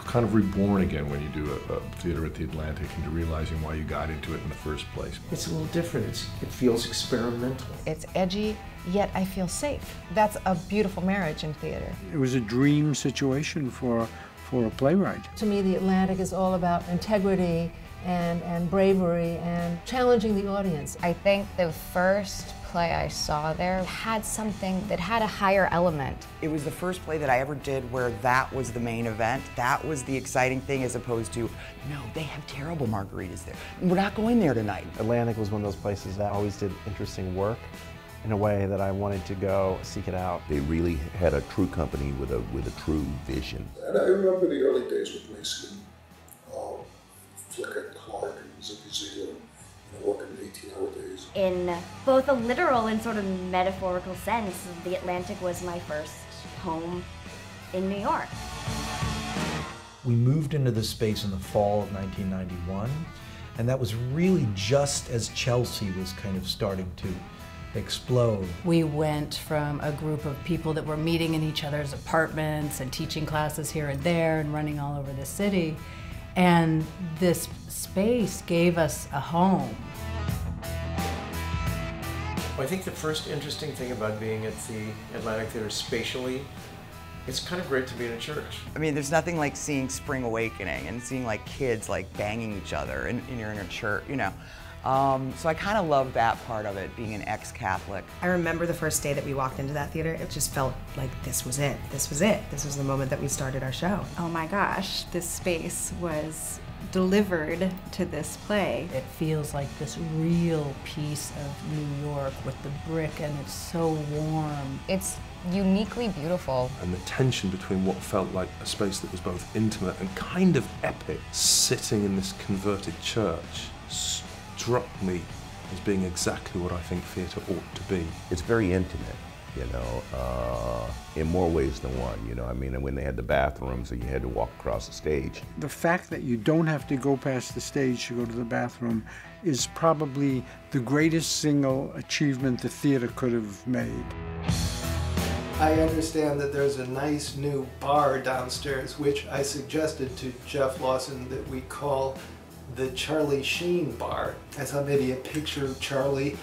kind of reborn again when you do a theater at the Atlantic into realizing why you got into it in the first place. It's a little different. It feels experimental. It's edgy, yet I feel safe. That's a beautiful marriage in theater. It was a dream situation for a playwright. To me, the Atlantic is all about integrity and bravery and challenging the audience. I think the first play I saw there had something that had a higher element. It was the first play that I ever did where that was the main event. That was the exciting thing, as opposed to, no, they have terrible margaritas there. We're not going there tonight. Atlantic was one of those places that always did interesting work in a way that I wanted to go seek it out. They really had a true company with a true vision. And I remember the early days with Mason, Flick and Clark and Zippy Ziegler, working 18-hour days. In both a literal and sort of metaphorical sense, the Atlantic was my first home in New York. We moved into this space in the fall of 1991, and that was really just as Chelsea was kind of starting to explode. We went from a group of people that were meeting in each other's apartments and teaching classes here and there and running all over the city, and this space gave us a home. Well, I think the first interesting thing about being at the Atlantic Theater spatially, it's kind of great to be in a church. I mean, there's nothing like seeing Spring Awakening and seeing like kids like banging each other and you're in a church, you know. So I kind of love that part of it, being an ex-Catholic. I remember the first day that we walked into that theater, it just felt like this was it. This was it. This was the moment that we started our show. Oh my gosh, this space was delivered to this play. It feels like this real piece of New York with the brick, and it's so warm. It's uniquely beautiful. And the tension between what felt like a space that was both intimate and kind of epic, sitting in this converted church, struck me as being exactly what I think theatre ought to be. It's very intimate, you know, in more ways than one, you know. I mean, when they had the bathrooms, so you had to walk across the stage. The fact that you don't have to go past the stage to go to the bathroom is probably the greatest single achievement the theater could have made. I understand that there's a nice new bar downstairs, which I suggested to Jeff Lawson that we call the Charlie Sheen Bar. I thought maybe a picture of Charlie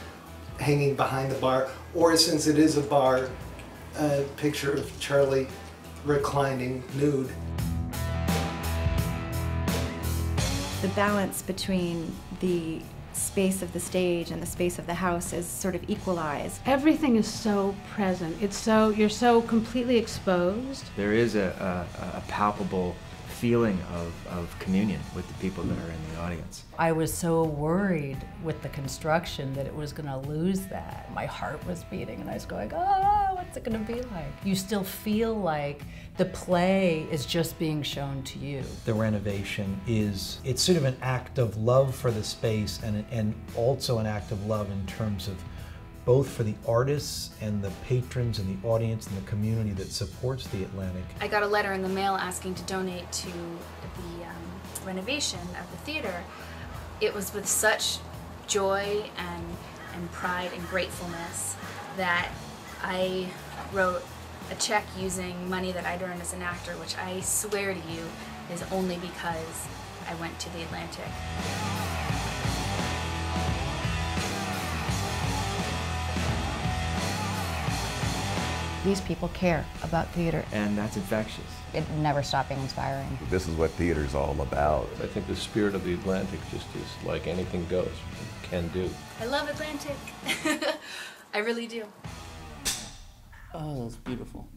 hanging behind the bar, or since it is a bar, a picture of Charlie reclining nude. The balance between the space of the stage and the space of the house is sort of equalized. Everything is so present. You're so completely exposed. There is a palpable feeling of communion with the people that are in the audience. I was so worried with the construction that it was going to lose that. My heart was beating and I was going, oh, what's it going to be like? You still feel like the play is just being shown to you. The renovation it's sort of an act of love for the space and also an act of love in terms of both for the artists and the patrons and the audience and the community that supports the Atlantic. I got a letter in the mail asking to donate to the renovation of the theater. It was with such joy and pride and gratefulness that I wrote a check using money that I'd earned as an actor, which I swear to you is only because I went to the Atlantic. These people care about theater. And that's infectious. It never stopped being inspiring. This is what theater's all about. I think the spirit of the Atlantic just is like anything goes, can do. I love Atlantic. I really do. Oh, that's beautiful.